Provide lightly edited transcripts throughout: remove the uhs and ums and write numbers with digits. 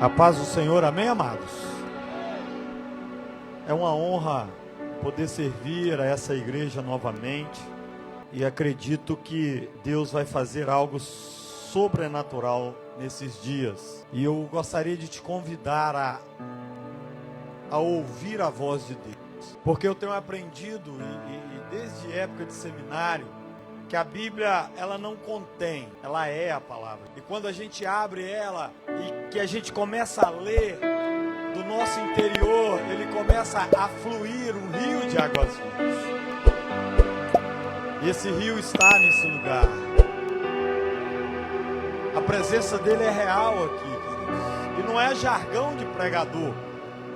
A paz do Senhor, amém, amados? É uma honra poder servir a essa igreja novamente e acredito que Deus vai fazer algo sobrenatural nesses dias. E eu gostaria de te convidar a ouvir a voz de Deus, porque eu tenho aprendido, e desde época de seminário, que a Bíblia, ela não contém, ela é a palavra. E quando a gente abre ela e que a gente começa a ler, do nosso interior, ele começa a fluir um rio de águas vivas. E esse rio está nesse lugar. A presença dele é real aqui, queridos. E não é jargão de pregador.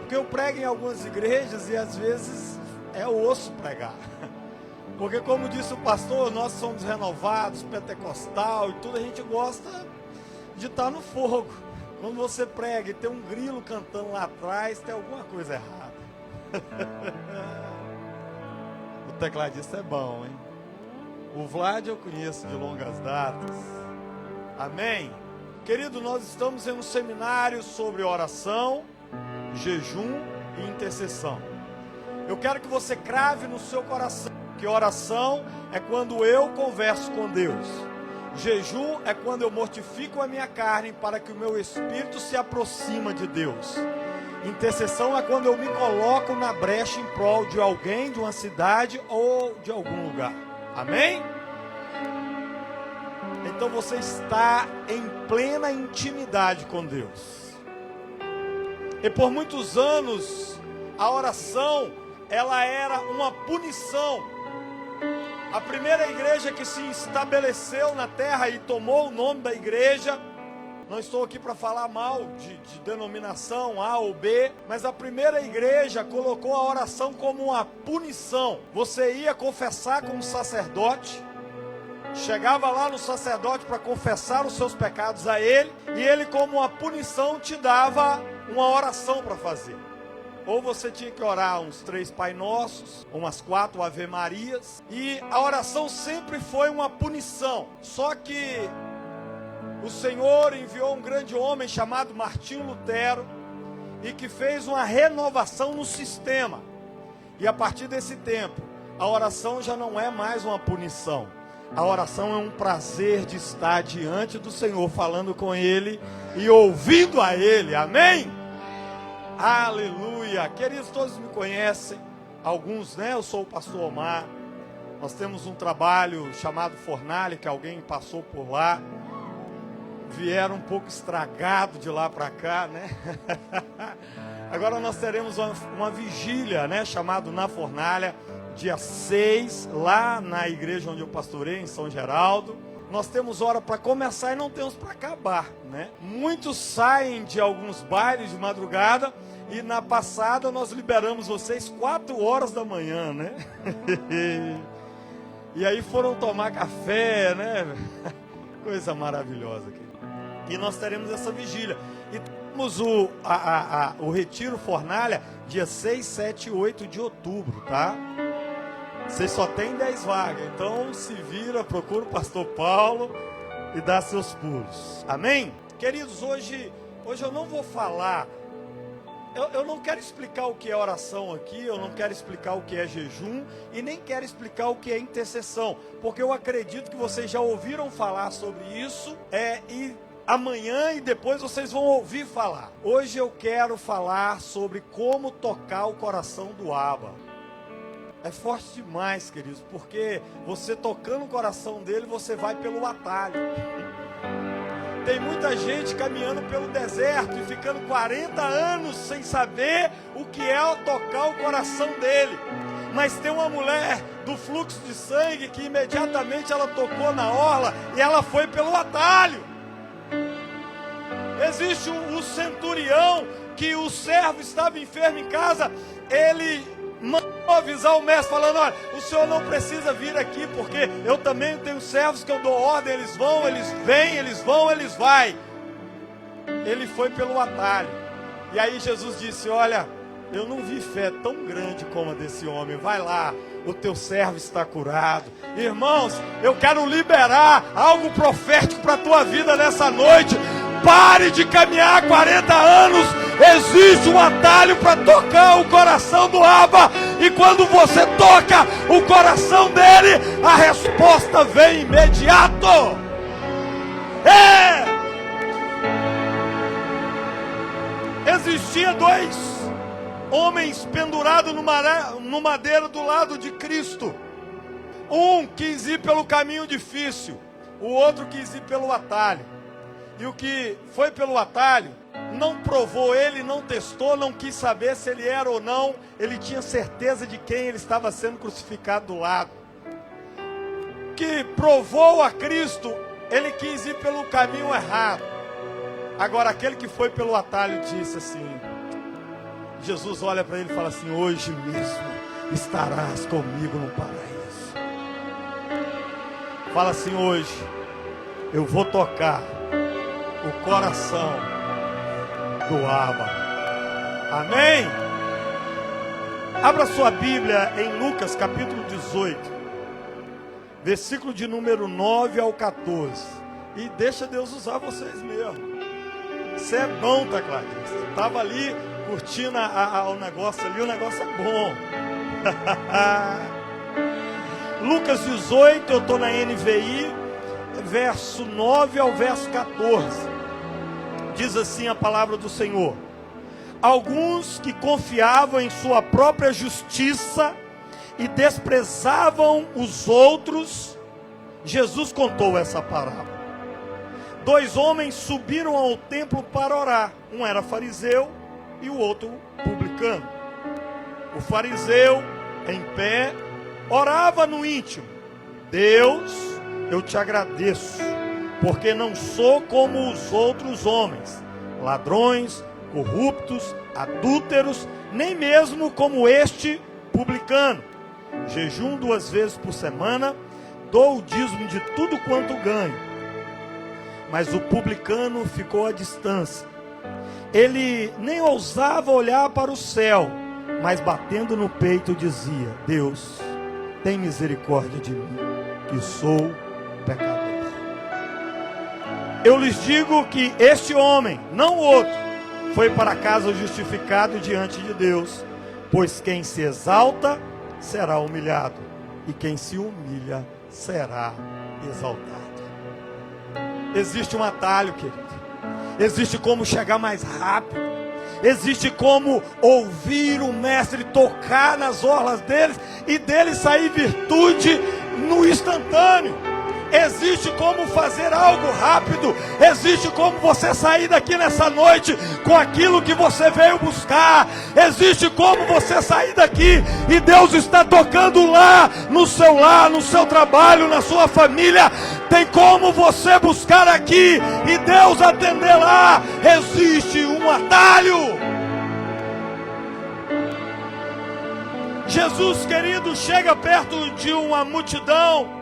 Porque eu prego em algumas igrejas e às vezes é osso pregar. Porque como disse o pastor, nós somos renovados, pentecostal e tudo, a gente gosta de estar no fogo. Quando você prega e tem um grilo cantando lá atrás, tem alguma coisa errada. O tecladista é bom, hein? O Vlad eu conheço de longas datas. Amém? Querido, nós estamos em um seminário sobre oração, jejum e intercessão. Eu quero que você crave no seu coração que oração é quando eu converso com Deus. Jejum é quando eu mortifico a minha carne para que o meu espírito se aproxima de Deus. Intercessão é quando eu me coloco na brecha em prol de alguém, de uma cidade ou de algum lugar. Amém? Então você está em plena intimidade com Deus. E por muitos anos a oração, ela era uma punição. A primeira igreja que se estabeleceu na terra e tomou o nome da igreja, não estou aqui para falar mal de denominação A ou B, mas a primeira igreja colocou a oração como uma punição. Você ia confessar com um sacerdote, chegava lá no sacerdote para confessar os seus pecados a ele, e ele, como uma punição, te dava uma oração para fazer. Ou você tinha que orar uns 3 Pai Nossos, umas 4 Ave Marias. E a oração sempre foi uma punição. Só que o Senhor enviou um grande homem chamado Martinho Lutero, e que fez uma renovação no sistema. E a partir desse tempo, a oração já não é mais uma punição. A oração é um prazer de estar diante do Senhor, falando com Ele e ouvindo a Ele. Amém? Aleluia! Queridos, todos me conhecem, alguns, né? Eu sou o pastor Omar. Nós temos um trabalho chamado Fornalha, que alguém passou por lá. Vieram um pouco estragado de lá para cá, né? Agora nós teremos uma vigília, né? Chamado Na Fornalha, dia 6, lá na igreja onde eu pastorei, em São Geraldo. Nós temos hora para começar e não temos para acabar, né? Muitos saem de alguns bailes de madrugada e na passada nós liberamos vocês 4 horas da manhã, né? E aí foram tomar café, né? Coisa maravilhosa aqui. E nós teremos essa vigília. E temos o Retiro Fornalha dia 6, 7 e 8 de outubro, tá? Vocês só tem 10 vagas, então se vira, procura o pastor Paulo e dá seus pulos. Amém? Queridos, hoje eu não vou falar, eu não quero explicar o que é oração aqui, eu não quero explicar o que é jejum e nem quero explicar o que é intercessão, porque eu acredito que vocês já ouviram falar sobre isso, e amanhã e depois vocês vão ouvir falar. Hoje eu quero falar sobre como tocar o coração do Abba. É forte demais, queridos, porque você tocando o coração dele, você vai pelo atalho. Tem muita gente caminhando pelo deserto e ficando 40 anos sem saber o que é tocar o coração dele. Mas tem uma mulher do fluxo de sangue que imediatamente ela tocou na orla e ela foi pelo atalho. Existe um centurião que o servo estava enfermo em casa, ele mandou avisar o mestre falando: olha, o senhor não precisa vir aqui, porque eu também tenho servos que eu dou ordem, eles vão, eles vêm, eles vão, eles vai. Ele foi pelo atalho. E aí Jesus disse: olha, eu não vi fé tão grande como a desse homem, vai lá, o teu servo está curado. Irmãos, eu quero liberar algo profético para a tua vida nessa noite. Pare de caminhar 40 anos. Existe um atalho para tocar o coração do Abba. E quando você toca o coração dele, a resposta vem imediato. Existia 2 homens pendurados no madeiro do lado de Cristo. Um quis ir pelo caminho difícil, o outro quis ir pelo atalho. E o que foi pelo atalho não provou ele, não testou, não quis saber se ele era ou não. Ele tinha certeza de quem ele estava sendo crucificado do lado. Que provou a Cristo, ele quis ir pelo caminho errado. Agora aquele que foi pelo atalho disse assim, Jesus olha para ele e fala assim: hoje mesmo estarás comigo no paraíso. Fala assim: hoje eu vou tocar o coração do Abba. Amém? Abra sua Bíblia em Lucas capítulo 18, versículo de número 9 ao 14. E deixa Deus usar vocês mesmo. Você é bom, tecladista. Estava ali curtindo o negócio ali, o negócio é bom. Lucas 18, eu estou na NVI, verso 9 ao verso 14. Diz assim a palavra do Senhor: alguns que confiavam em sua própria justiça e desprezavam os outros, Jesus contou essa parábola. 2 homens subiram ao templo para orar. Um era fariseu e o outro publicano. O fariseu, em pé, orava no íntimo: Deus, eu te agradeço, porque não sou como os outros homens, ladrões, corruptos, adúlteros, nem mesmo como este publicano. Jejum 2 vezes por semana, dou o dízimo de tudo quanto ganho. Mas o publicano ficou à distância. Ele nem ousava olhar para o céu, mas batendo no peito dizia: Deus, tem misericórdia de mim, que sou pecador. Eu lhes digo que este homem, não o outro, foi para casa justificado diante de Deus, pois quem se exalta será humilhado, e quem se humilha será exaltado. Existe um atalho, querido. Existe como chegar mais rápido. Existe como ouvir o mestre, tocar nas orlas deles e dele sair virtude no instantâneo. Existe como fazer algo rápido. Existe como você sair daqui nessa noite com aquilo que você veio buscar. Existe como você sair daqui e Deus está tocando lá, no seu trabalho, na sua família. Tem como você buscar aqui e Deus atender lá. Existe um atalho. Jesus, querido, chega perto de uma multidão.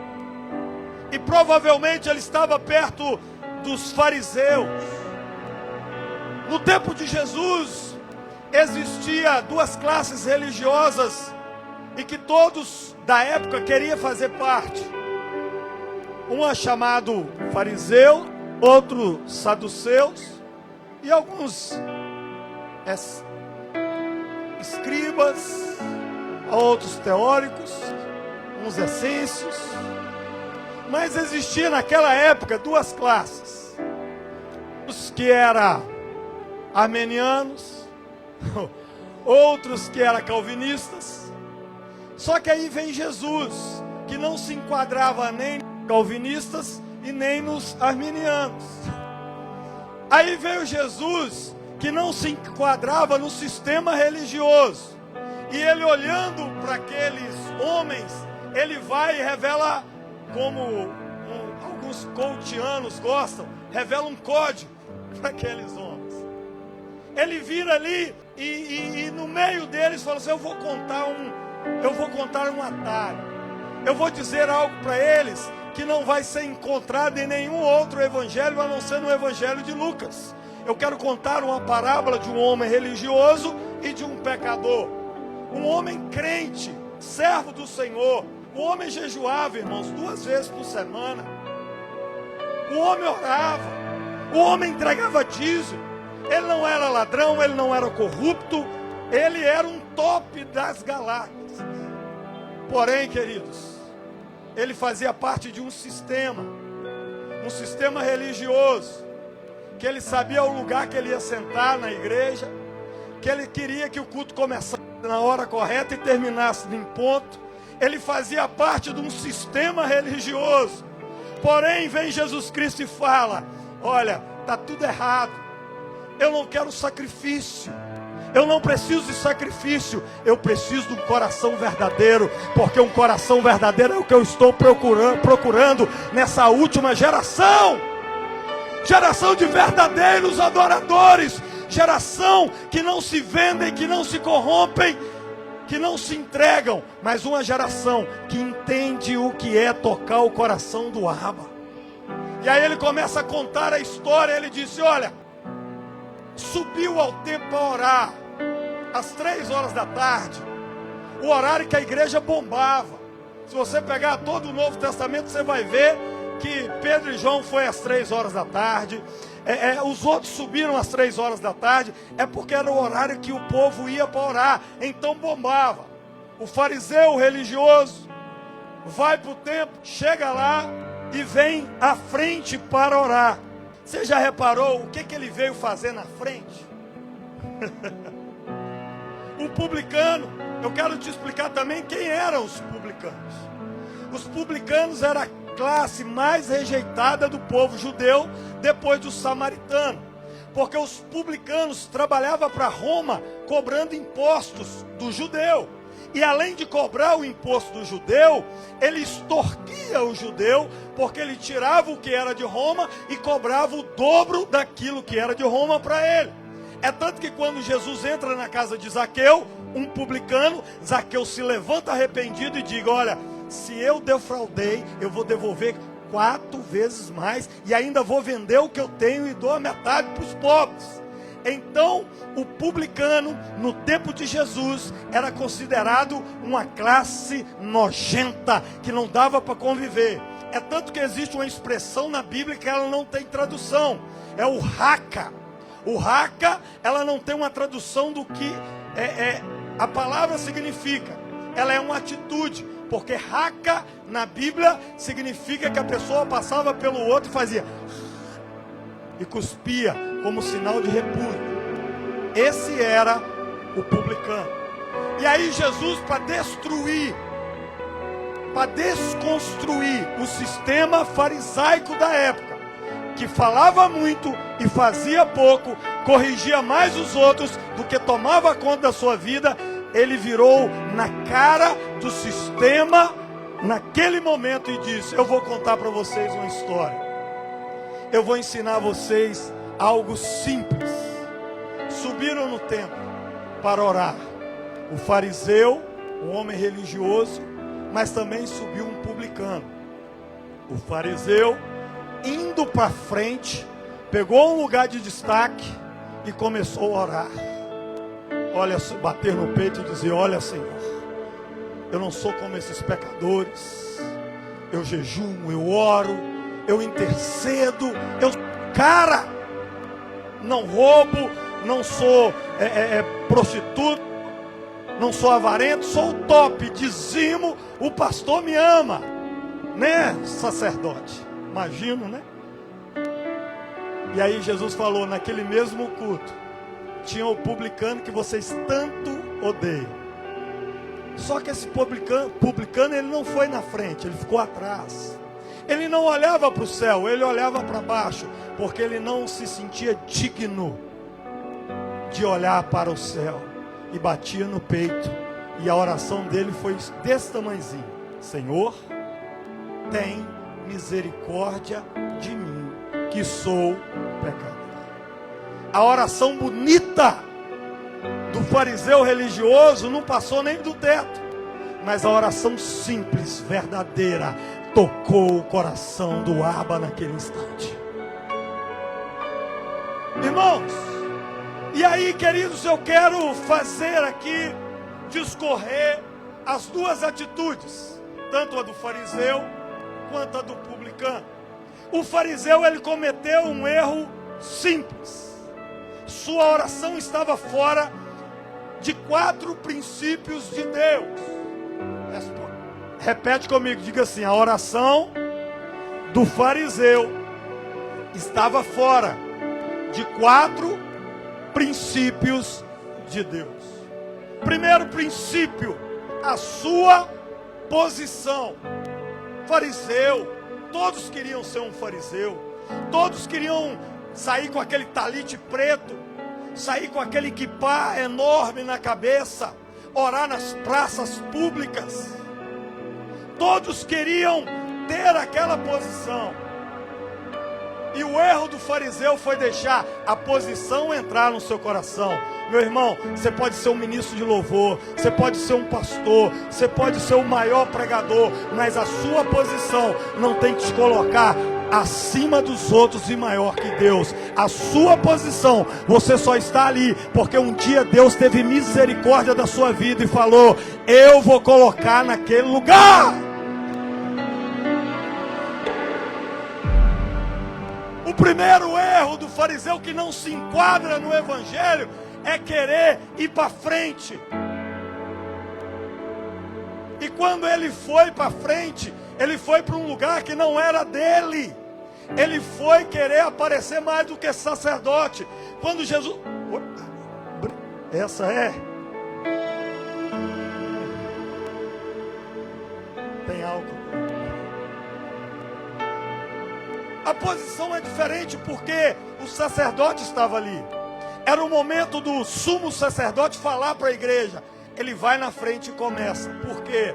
E provavelmente ele estava perto dos fariseus. No tempo de Jesus, existia 2 classes religiosas e que todos da época queriam fazer parte. Um chamado fariseu, outro saduceus e alguns escribas, outros teóricos, uns essêncios. Mas existia naquela época 2 classes. Os que eram armenianos, outros que eram calvinistas. Só que aí vem Jesus, que não se enquadrava nem nos calvinistas e nem nos arminianos. Aí veio Jesus, que não se enquadrava no sistema religioso. E ele, olhando para aqueles homens, ele vai e revela, como alguns coachianos gostam, revela um código para aqueles homens. Ele vira ali e no meio deles fala assim: eu vou contar um atalho. Eu vou dizer algo para eles que não vai ser encontrado em nenhum outro evangelho, a não ser no evangelho de Lucas. Eu quero contar uma parábola de um homem religioso e de um pecador. Um homem crente, servo do Senhor. O homem jejuava, irmãos, 2 vezes por semana. O homem orava. O homem entregava dízimo. Ele não era ladrão, ele não era corrupto, ele era um top das galáxias. Porém, queridos, ele fazia parte de um sistema religioso, que ele sabia o lugar que ele ia sentar na igreja, que ele queria que o culto começasse na hora correta e terminasse em ponto. Ele fazia parte de um sistema religioso. Porém, vem Jesus Cristo e fala: olha, está tudo errado. Eu não quero sacrifício. Eu não preciso de sacrifício. Eu preciso de um coração verdadeiro. Porque um coração verdadeiro é o que eu estou procurando nessa última geração. Geração de verdadeiros adoradores. Geração que não se vendem, que não se corrompem, que não se entregam. Mas uma geração que entende o que é tocar o coração do Abba. E aí ele começa a contar a história. Ele disse: olha, subiu ao templo para orar às 3 horas da tarde, o horário que a igreja bombava. Se você pegar todo o Novo Testamento, você vai ver que Pedro e João foi às 3 horas da tarde. Os outros subiram às 3 horas da tarde. É porque era o horário que o povo ia para orar. Então bombava. O fariseu, o religioso, vai para o templo, chega lá e vem à frente para orar. Você já reparou o que ele veio fazer na frente? O publicano. Eu quero te explicar também quem eram os publicanos. Os publicanos eram a classe mais rejeitada do povo judeu, depois do samaritano. Porque os publicanos trabalhavam para Roma cobrando impostos do judeu. E além de cobrar o imposto do judeu, ele extorquia o judeu, porque ele tirava o que era de Roma e cobrava o dobro daquilo que era de Roma para ele. É tanto que quando Jesus entra na casa de Zaqueu, um publicano, Zaqueu se levanta arrependido e diz: olha, se eu defraudei, eu vou devolver 4 vezes mais, e ainda vou vender o que eu tenho e dou a metade para os pobres. Então, o publicano, no tempo de Jesus, era considerado uma classe nojenta, que não dava para conviver. É tanto que existe uma expressão na Bíblia que ela não tem tradução. É o raca. O raca, ela não tem uma tradução do que a palavra significa. Ela é uma atitude. Porque raca, na Bíblia, significa que a pessoa passava pelo outro e fazia... e cuspia como sinal de repúdio. Esse era o publicano. E aí Jesus, para destruir, para desconstruir o sistema farisaico da época, que falava muito e fazia pouco, corrigia mais os outros do que tomava conta da sua vida, ele virou na cara do sistema naquele momento e disse: eu vou contar para vocês uma história. Eu vou ensinar a vocês algo simples. Subiram no templo para orar o fariseu, um homem religioso, mas também subiu um publicano. O fariseu, indo para frente, pegou um lugar de destaque e começou a orar. Olha, bater no peito e dizer: olha, Senhor, eu não sou como esses pecadores. Eu jejuo, eu oro, eu intercedo, eu sou cara, não roubo, não sou prostituto, não sou avarento, sou o top, dizimo, o pastor me ama, né, sacerdote? Imagino, né? E aí Jesus falou: naquele mesmo culto, tinha o publicano que vocês tanto odeiam. Só que esse publicano, ele não foi na frente, ele ficou atrás. Ele não olhava para o céu, ele olhava para baixo, porque ele não se sentia digno de olhar para o céu. E batia no peito. E a oração dele foi desse tamanhozinho: Senhor, tem misericórdia de mim, que sou pecador. A oração bonita do fariseu religioso não passou nem do teto. Mas a oração simples, verdadeira, tocou o coração do Abba naquele instante. Irmãos, e aí, queridos, eu quero fazer aqui discorrer as duas atitudes, tanto a do fariseu quanto a do publicano. O fariseu, ele cometeu um erro simples. Sua oração estava fora de 4 princípios de Deus. Repete comigo, diga assim: a oração do fariseu estava fora de 4 princípios de Deus. Primeiro princípio, a sua posição. Fariseu, todos queriam ser um fariseu, todos queriam sair com aquele talite preto, sair com aquele quipá enorme na cabeça, orar nas praças públicas. Todos queriam ter aquela posição. E o erro do fariseu foi deixar a posição entrar no seu coração. Meu irmão, você pode ser um ministro de louvor, você pode ser um pastor, você pode ser o maior pregador, mas a sua posição não tem que te colocar acima dos outros e maior que Deus. A sua posição, você só está ali porque um dia Deus teve misericórdia da sua vida e falou: eu vou colocar naquele lugar. O primeiro erro do fariseu que não se enquadra no evangelho é querer ir para frente. E quando ele foi para frente, ele foi para um lugar que não era dele. Ele foi querer aparecer mais do que sacerdote. Quando Jesus... Essa é... Tem álcool. A posição é diferente porque o sacerdote estava ali. Era o momento do sumo sacerdote falar para a igreja. Ele vai na frente e começa. Por quê?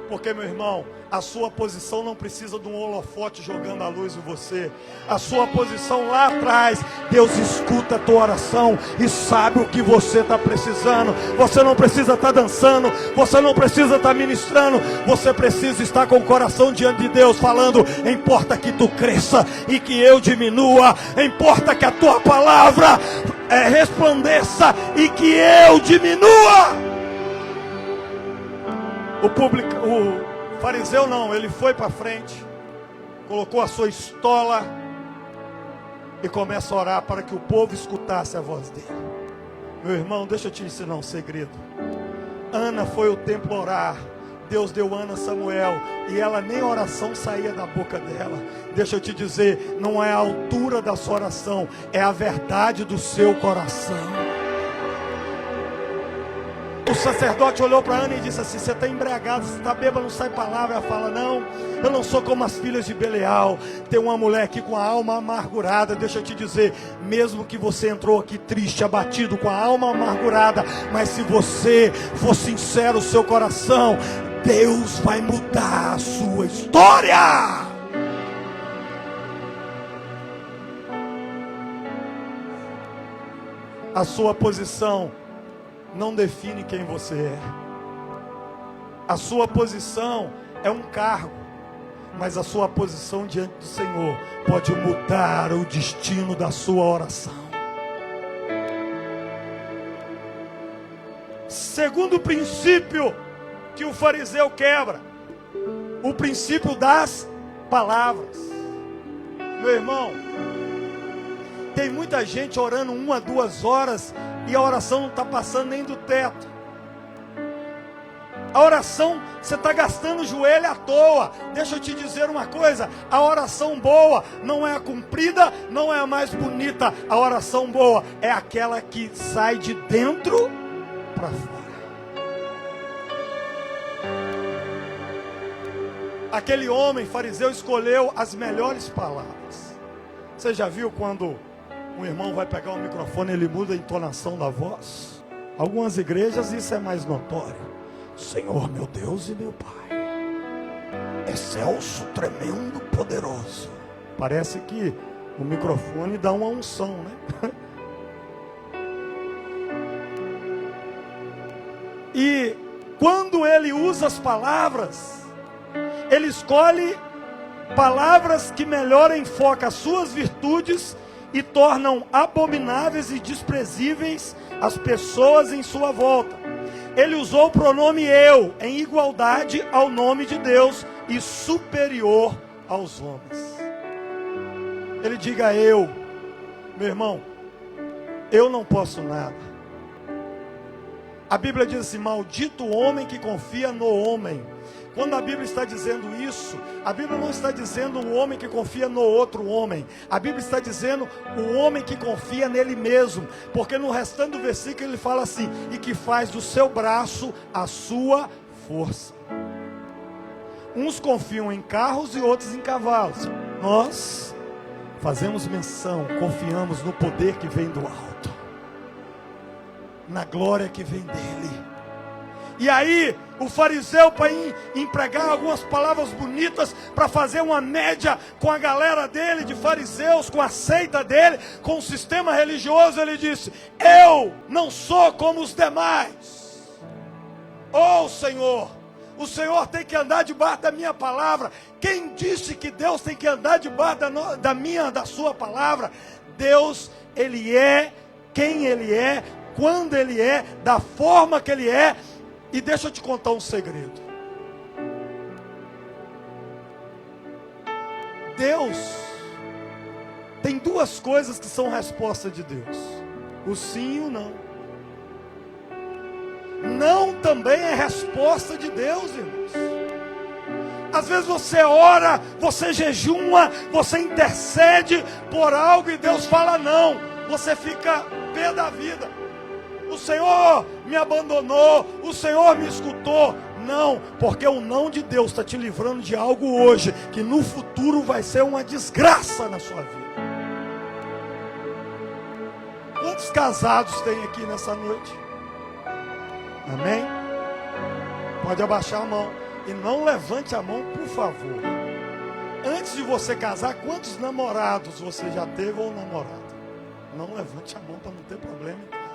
Porque, meu irmão, a sua posição não precisa de um holofote jogando a luz em você. A sua posição lá atrás, Deus escuta a tua oração e sabe o que você está precisando. Você não precisa estar dançando, você não precisa estar ministrando, você precisa estar com o coração diante de Deus, falando: importa que tu cresça e que eu diminua, importa que a tua palavra resplandeça e que eu diminua. O fariseu não, ele foi para frente, colocou a sua estola e começa a orar para que o povo escutasse a voz dele. Meu irmão, deixa eu te ensinar um segredo. Ana foi ao templo orar. Deus deu Ana a Samuel e ela nem oração saía da boca dela. Deixa eu te dizer, não é a altura da sua oração, é a verdade do seu coração. O sacerdote olhou para Ana e disse assim: você está embriagado, você está bêbado, não sai palavra. Ela fala: não, eu não sou como as filhas de Belial. Tem uma mulher aqui com a alma amargurada. Deixa eu te dizer, mesmo que você entrou aqui triste, abatido, com a alma amargurada, mas se você for sincero o seu coração, Deus vai mudar a sua história. A sua posição não define quem você é. A sua posição é um cargo, mas a sua posição diante do Senhor pode mudar o destino da sua oração. Segundo princípio que o fariseu quebra, o princípio das palavras. Meu irmão, tem muita gente orando 1 a 2 horas e a oração não está passando nem do teto. A oração, você está gastando o joelho à toa. Deixa eu te dizer uma coisa: a oração boa não é a comprida, não é a mais bonita. A oração boa é aquela que sai de dentro para fora. Aquele homem fariseu escolheu as melhores palavras. Você já viu quando um irmão vai pegar o microfone, ele muda a entonação da voz? Algumas igrejas isso é mais notório. Senhor, meu Deus e meu Pai, excelso, tremendo, poderoso. Parece que o microfone dá uma unção, né? E quando ele usa as palavras, ele escolhe palavras que melhor enfocam as suas virtudes e tornam abomináveis e desprezíveis as pessoas em sua volta. Ele usou o pronome eu, em igualdade ao nome de Deus e superior aos homens. Ele diga: eu Meu irmão, eu não posso nada. A Bíblia diz assim: maldito o homem que confia no homem. Quando a Bíblia está dizendo isso, a Bíblia não está dizendo o homem que confia no outro homem. A Bíblia está dizendo o homem que confia nele mesmo. Porque no restante do versículo ele fala assim: e que faz do seu braço a sua força. Uns confiam em carros e outros em cavalos. Nós fazemos menção, confiamos no poder que vem do alto, na glória que vem dele. E aí, o fariseu, para empregar algumas palavras bonitas, para fazer uma média com a galera dele, de fariseus, com a seita dele, com o sistema religioso, ele disse: eu não sou como os demais. Oh Senhor, o Senhor tem que andar debaixo da minha palavra. Quem disse que Deus tem que andar debaixo da sua palavra? Deus, Ele é quem Ele é, quando Ele é, da forma que Ele é. E deixa eu te contar um segredo. Deus tem duas coisas que são resposta de Deus: o sim e o não. Não também é resposta de Deus, irmãos. Às vezes você ora, você jejuma, você intercede por algo e Deus fala não. Você fica pé da vida. O Senhor me abandonou, o Senhor me escutou. Não, porque o não de Deus está te livrando de algo hoje, que no futuro vai ser uma desgraça na sua vida. Quantos casados tem aqui nessa noite? Amém? Pode abaixar a mão. E não levante a mão, por favor. Antes de você casar, quantos namorados você já teve ou namorado? Não levante a mão para não ter problema em casa.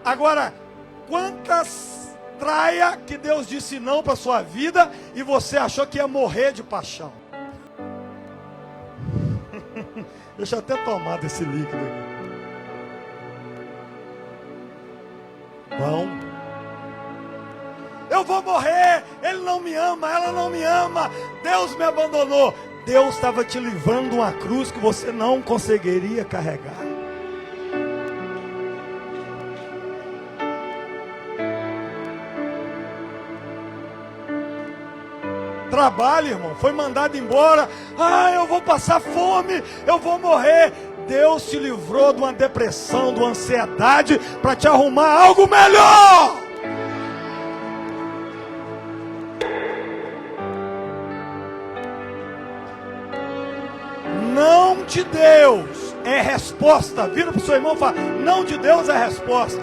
Agora, quantas traia que Deus disse não para a sua vida e você achou que ia morrer de paixão? Deixa eu até tomar desse líquido aqui. Bom, eu vou morrer, ele não me ama, ela não me ama, Deus me abandonou. Deus estava te livrando de uma cruz que você não conseguiria carregar. Trabalho, irmão, foi mandado embora. Eu vou passar fome, eu vou morrer. Deus te livrou de uma depressão, de uma ansiedade, para te arrumar algo melhor. Não de Deus é resposta. Vira para o seu irmão e fala: não de Deus é resposta.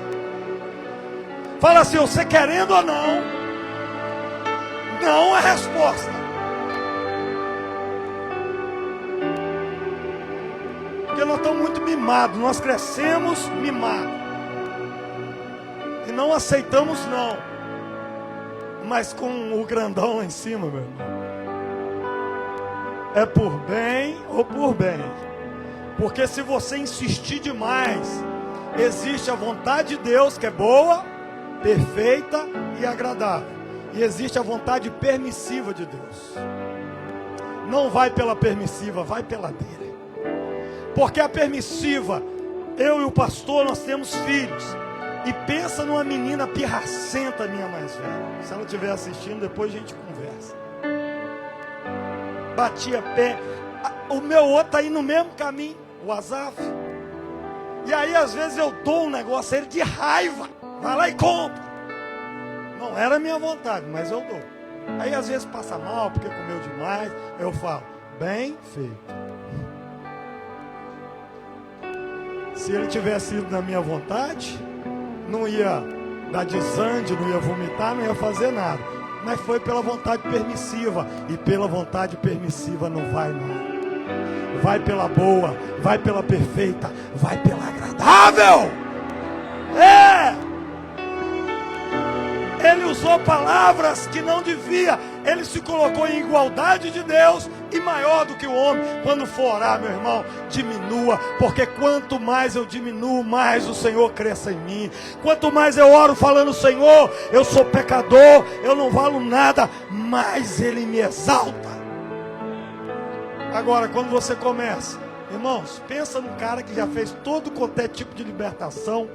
Fala assim: você querendo ou não, não é resposta. Porque nós estamos muito mimados. Nós crescemos mimados. E não aceitamos não. Mas com o grandão lá em cima, meu irmão. É por bem ou por bem. Porque se você insistir demais, existe a vontade de Deus, que é boa, perfeita e agradável. E existe a vontade permissiva de Deus. Não vai pela permissiva, vai pela dele. Porque a permissiva, eu e o pastor, nós temos filhos. E pensa numa menina pirracenta, minha mais velha. Se ela estiver assistindo, depois a gente conversa. Batia pé. O meu outro está aí no mesmo caminho, o Azaf. E aí às vezes eu dou um negócio a ele de raiva. Vai lá e compra. Não era minha vontade, mas eu dou. Aí às vezes passa mal porque comeu demais. Eu falo: bem feito. Se ele tivesse ido na minha vontade, não ia dar desânimo, não ia vomitar, não ia fazer nada. Mas foi pela vontade permissiva. E pela vontade permissiva não vai não. Vai pela boa, vai pela perfeita, vai pela agradável. Ele usou palavras que não devia. Ele se colocou em igualdade de Deus e maior do que o homem. Quando for orar, meu irmão, diminua. Porque quanto mais eu diminuo, mais o Senhor cresça em mim. Quanto mais eu oro falando: Senhor, eu sou pecador, eu não valo nada, mais Ele me exalta. Agora, quando você começa Irmãos, pensa num cara que já fez todo quanto é tipo de libertação,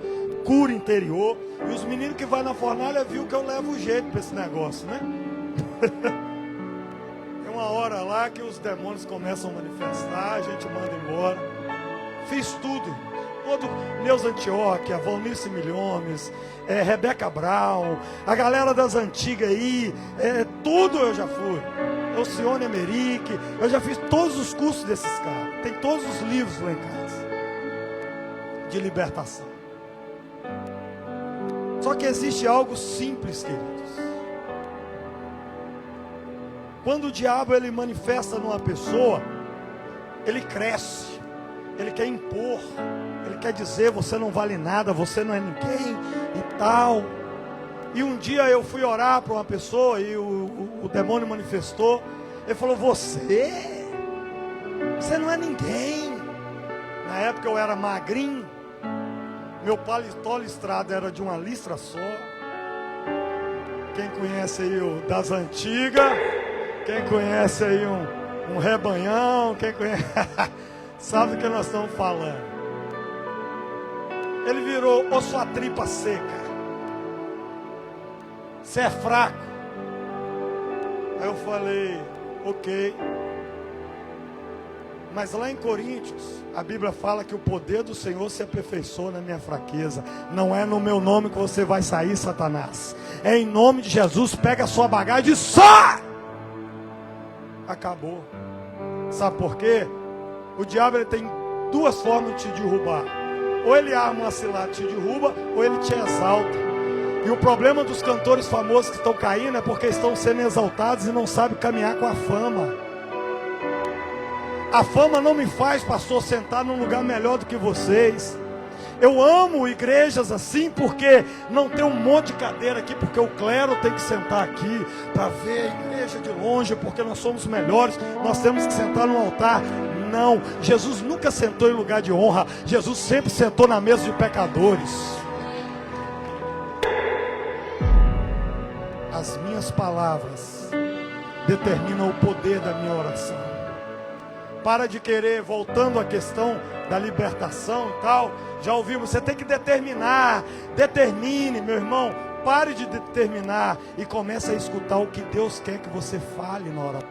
cura interior, e os meninos que vão na fornalha viu que eu levo jeito para esse negócio, né? Tem uma hora lá que os demônios começam a manifestar, a gente manda embora. Fiz tudo, todo Neus Antioquia, Valnice Milhomes, Rebeca Brown, a galera das antigas aí, tudo eu já fui. Alcione Emerick, eu já fiz todos os cursos desses caras. Tem todos os livros lá em casa de libertação. Só que existe algo simples, queridos. Quando o diabo ele manifesta numa pessoa, ele cresce, ele quer impor, ele quer dizer: você não vale nada, você não é ninguém e tal. E um dia eu fui orar para uma pessoa e o demônio manifestou. Ele falou: você não é ninguém. Na época eu era magrinho, meu paletó listrado era de uma listra só. Quem conhece aí o das antigas, quem conhece aí um rebanhão, quem conhece, sabe do que nós estamos falando. Ele virou: ô sua tripa seca, você é fraco. Aí eu falei: ok. Mas lá em Coríntios, a Bíblia fala que o poder do Senhor se aperfeiçoa na minha fraqueza. Não é no meu nome que você vai sair, Satanás. É em nome de Jesus. Pega a sua bagagem e sai! Acabou. Sabe por quê? O diabo ele tem duas formas de te derrubar. Ou ele arma uma cilada e te derruba, ou ele te exalta. E o problema dos cantores famosos que estão caindo é porque estão sendo exaltados e não sabem caminhar com a fama. A fama não me faz, pastor, sentar num lugar melhor do que vocês. Eu amo igrejas assim porque não tem um monte de cadeira aqui, porque o clero tem que sentar aqui para ver a igreja de longe, porque nós somos melhores, nós temos que sentar no altar. Não, Jesus nunca sentou em lugar de honra, Jesus sempre sentou na mesa de pecadores. As minhas palavras determinam o poder da minha oração. Para de querer, voltando à questão da libertação e tal, já ouvimos, você tem que determinar. Determine, meu irmão, pare de determinar e comece a escutar o que Deus quer que você fale na oração.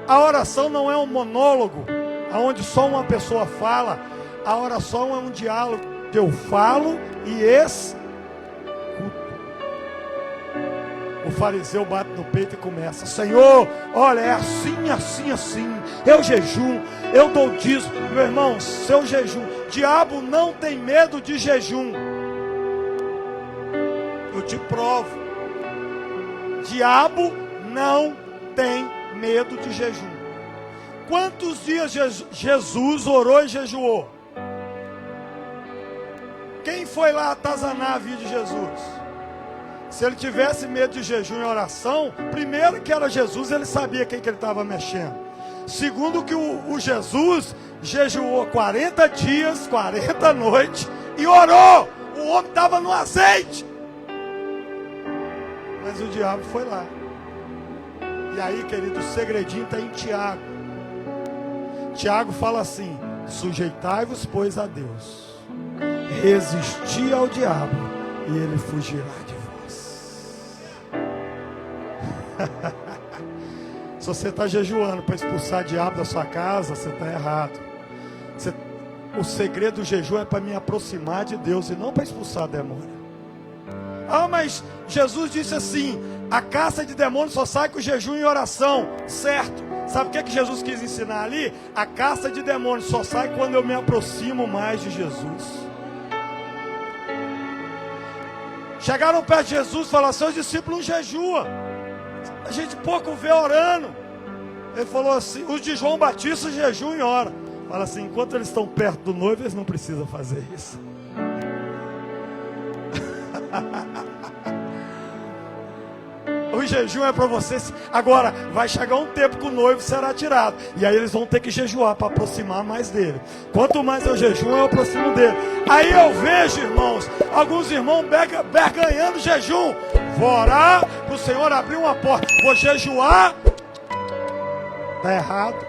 A oração não é um monólogo, onde só uma pessoa fala. A oração é um diálogo, que eu falo e escuto. O fariseu bate no peito e começa: Senhor, olha, é assim, assim, assim. Eu jejum, eu dou dízimo. Meu irmão, seu jejum. Diabo não tem medo de jejum. Eu te provo. Diabo não tem medo de jejum. Quantos dias Jesus orou e jejuou? Quem foi lá atazanar a vida de Jesus? Se ele tivesse medo de jejum e oração, primeiro que era Jesus, ele sabia quem que ele estava mexendo. Segundo que o Jesus jejuou 40 dias, 40 noites e orou. O homem estava no azeite. Mas o diabo foi lá. E aí, querido, o segredinho está em Tiago. Tiago fala assim: sujeitai-vos, pois, a Deus. Resisti ao diabo e ele fugirá de vós. Se você está jejuando para expulsar o diabo da sua casa, você está errado. O segredo do jejum é para me aproximar de Deus e não para expulsar demônio. Ah, mas Jesus disse assim: a caça de demônios só sai com jejum e oração. Certo. Sabe o que Jesus quis ensinar ali? A caça de demônios só sai quando eu me aproximo mais de Jesus. Chegaram perto de Jesus e falaram: seus discípulos não jejuam, a gente pouco vê orando. Ele falou assim: os de João Batista jejuam e oram. Fala assim: enquanto eles estão perto do noivo, eles não precisam fazer isso. O jejum é para vocês. Agora, vai chegar um tempo que o noivo será tirado. E aí eles vão ter que jejuar para aproximar mais dele. Quanto mais eu jejum, eu aproximo dele. Aí eu vejo, irmãos, alguns irmãos ganhando jejum. Vou orar para o Senhor abrir uma porta. Vou jejuar. Está errado.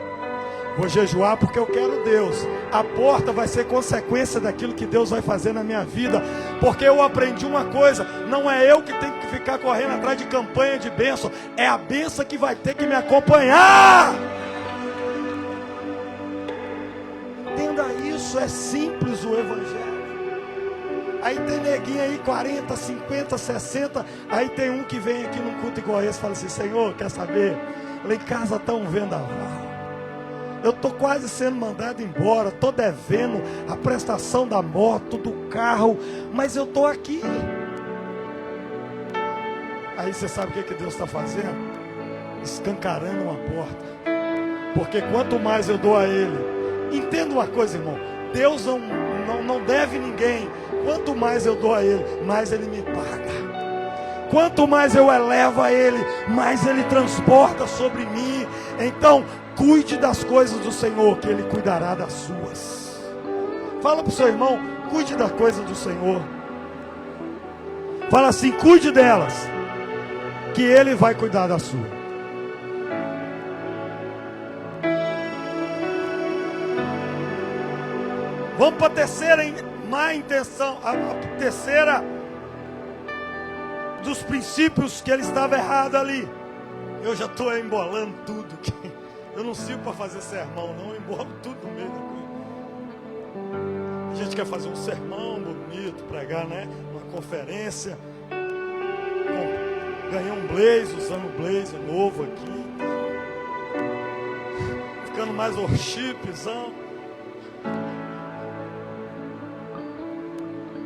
Vou jejuar porque eu quero Deus. A porta vai ser consequência daquilo que Deus vai fazer na minha vida. Porque eu aprendi uma coisa: não é eu que tenho que ficar correndo atrás de campanha de bênção. É a bênção que vai ter que me acompanhar. Entenda isso, é simples o evangelho. Aí tem neguinho aí, 40, 50, 60. Aí tem um que vem aqui num culto igual esse e fala assim: Senhor, quer saber? Lá em casa está um vendaval. Eu estou quase sendo mandado embora. Estou devendo a prestação da moto, do carro. Mas eu estou aqui. Aí você sabe o que Deus está fazendo? Escancarando uma porta. Porque quanto mais eu dou a Ele. Entenda uma coisa, irmão. Deus não deve ninguém. Quanto mais eu dou a Ele, mais Ele me paga. Quanto mais eu elevo a Ele, mais Ele transporta sobre mim. Então, cuide das coisas do Senhor, que Ele cuidará das suas. Fala para o seu irmão: cuide das coisas do Senhor. Fala assim: cuide delas, que Ele vai cuidar da sua. Vamos para a terceira má intenção, a terceira dos princípios que ele estava errado ali. Eu já estou embolando tudo. Eu não sirvo para fazer sermão, não. Eu embolo tudo no meio da coisa. A gente quer fazer um sermão bonito, pregar, né? Uma conferência. Ganhei um blaze, usando um blaze novo aqui. Ficando mais worshipzão.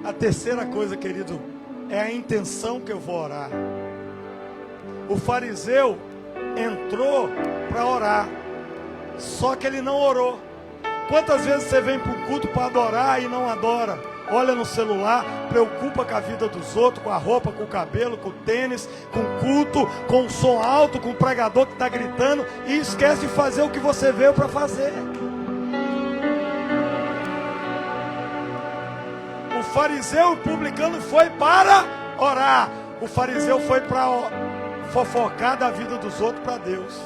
A terceira coisa, querido, é a intenção que eu vou orar. O fariseu entrou para orar, só que ele não orou. Quantas vezes você vem para o culto para adorar e não adora? Olha no celular, preocupa com a vida dos outros, com a roupa, com o cabelo, com o tênis, com o culto, com o som alto, com o pregador que está gritando, e esquece de fazer o que você veio para fazer. O fariseu e o publicano foi para orar. O fariseu foi para fofocar da vida dos outros para Deus.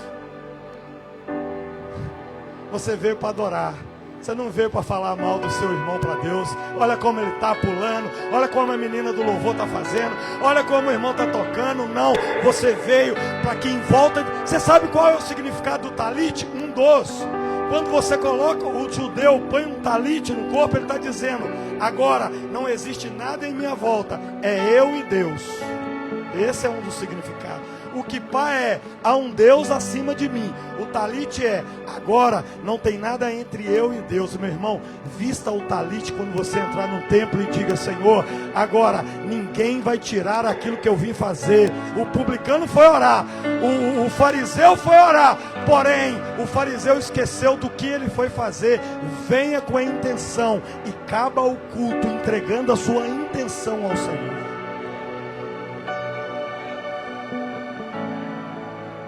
Você veio para adorar. Você não veio para falar mal do seu irmão para Deus. Olha como ele está pulando. Olha como a menina do louvor está fazendo. Olha como o irmão está tocando. Não, você veio para que em volta... Você sabe qual é o significado do talit? Um dos. Quando você coloca, o judeu põe um talit no corpo, ele está dizendo: agora não existe nada em minha volta, é eu e Deus. Esse é um dos significados. O kippá é: há um Deus acima de mim. O talit é: agora não tem nada entre eu e Deus. Meu irmão, vista o talit quando você entrar no templo e diga: Senhor, agora ninguém vai tirar aquilo que eu vim fazer. O publicano foi orar, o fariseu foi orar, porém o fariseu esqueceu do que ele foi fazer. Venha com a intenção e acaba o culto entregando a sua intenção ao Senhor.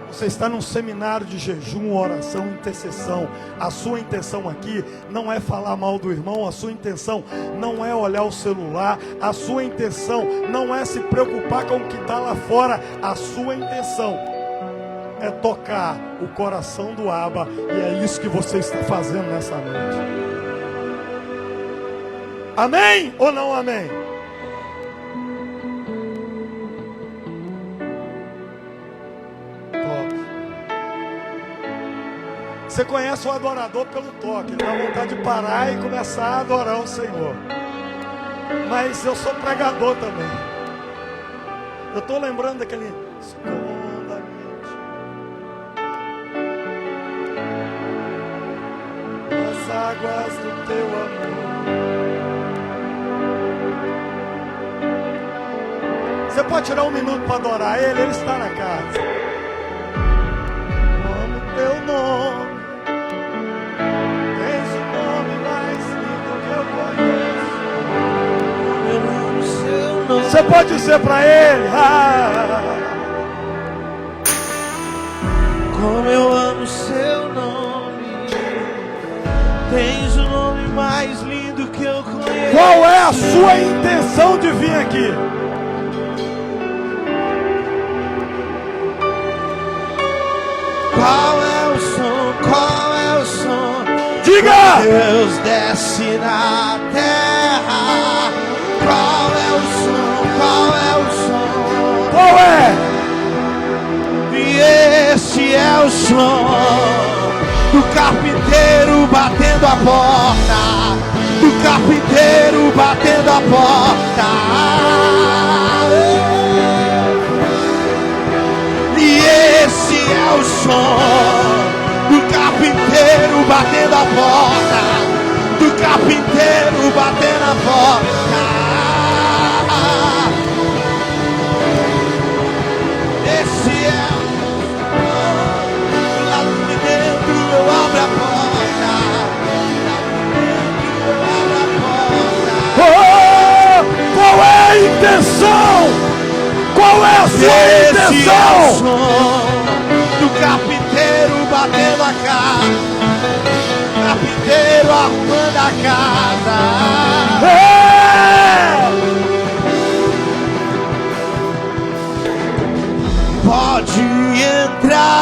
Você está num seminário de jejum, oração, intercessão. A sua intenção aqui não é falar mal do irmão. A sua intenção não é olhar o celular. A sua intenção não é se preocupar com o que está lá fora. A sua intenção é tocar o coração do Abba. E é isso que você está fazendo nessa noite. Amém ou não amém? Você conhece o adorador pelo toque. Ele dá vontade de parar e começar a adorar o Senhor. Mas eu sou pregador também. Eu estou lembrando daquele... Esconda-me nas águas do teu amor. Você pode tirar um minuto para adorar Ele está na casa. Amo teu nome. Você pode dizer para Ele: como eu amo seu nome, tens o nome mais lindo que eu conheço. Qual é a sua intenção de vir aqui? Qual é o som? Qual é o som? Diga! Deus desce na terra. Qual é o som? Qual é o som? Qual é? E esse é o som do carpinteiro batendo a porta. Do carpinteiro batendo a porta. E esse é o som do carpinteiro batendo a porta. Do carpinteiro batendo a porta. Esse é o som. Lá de dentro eu abro a porta. Lá de dentro eu abro a porta. Oh, qual é a intenção? Qual é a sua intenção? É o som do carpinteiro batendo a casa. Carpinteiro arrumando a casa. É! Pode entrar,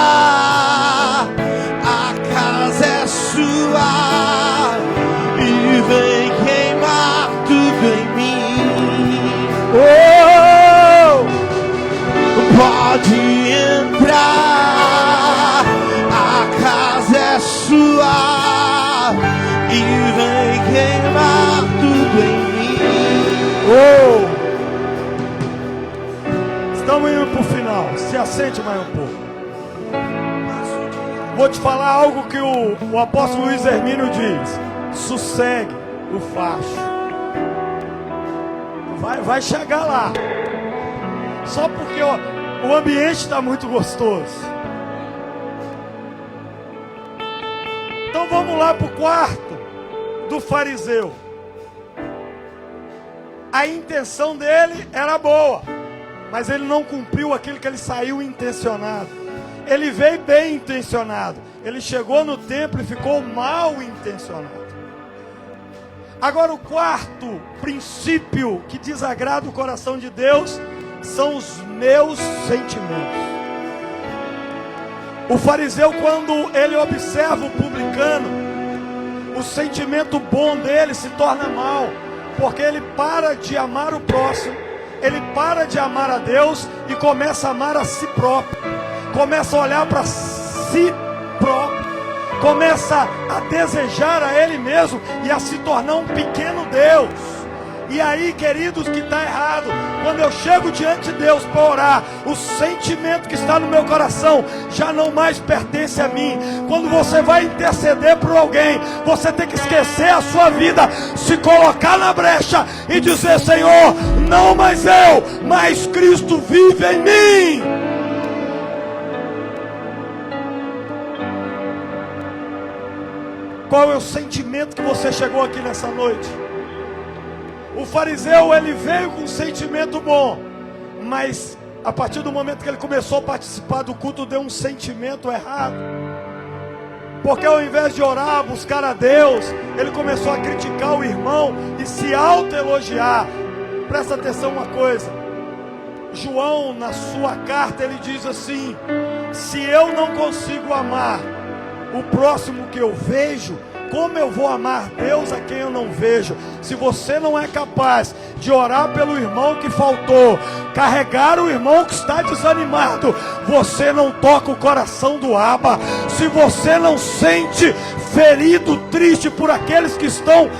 a casa é sua. E vem queimar tudo em mim. Oh! Pode entrar, a casa é sua. E vem queimar tudo em mim. Oh! Estamos indo para o final. Se assente mais um pouco. Vou te falar algo que o apóstolo Luiz Hermínio diz. Sossegue o facho. Vai chegar lá. Só porque o ambiente está muito gostoso. Então vamos lá para o quarto do fariseu. A intenção dele era boa, mas ele não cumpriu aquilo que ele saiu intencionado. Ele veio bem intencionado. Ele chegou no templo e ficou mal intencionado. Agora o quarto princípio que desagrada o coração de Deus são os meus sentimentos. O fariseu, quando ele observa o publicano, o sentimento bom dele se torna mal, porque ele para de amar o próximo, ele para de amar a Deus e começa a amar a si próprio, começa a olhar para si próprio, começa a desejar a ele mesmo e a se tornar um pequeno Deus. E aí, queridos, que está errado. Quando eu chego diante de Deus para orar, o sentimento que está no meu coração já não mais pertence a mim. Quando você vai interceder por alguém, você tem que esquecer a sua vida, se colocar na brecha e dizer: Senhor, não mais eu, mas Cristo vive em mim. Qual é o sentimento que você chegou aqui nessa noite? O fariseu, ele veio com um sentimento bom, mas a partir do momento que ele começou a participar do culto, deu um sentimento errado. Porque ao invés de orar, buscar a Deus, ele começou a criticar o irmão e se autoelogiar. Presta atenção uma coisa. João, na sua carta, ele diz assim: se eu não consigo amar o próximo que eu vejo, como eu vou amar Deus a quem eu não vejo? Se você não é capaz de orar pelo irmão que faltou, carregar o irmão que está desanimado, você não toca o coração do Abba. Se você não sente ferido, triste por aqueles que estão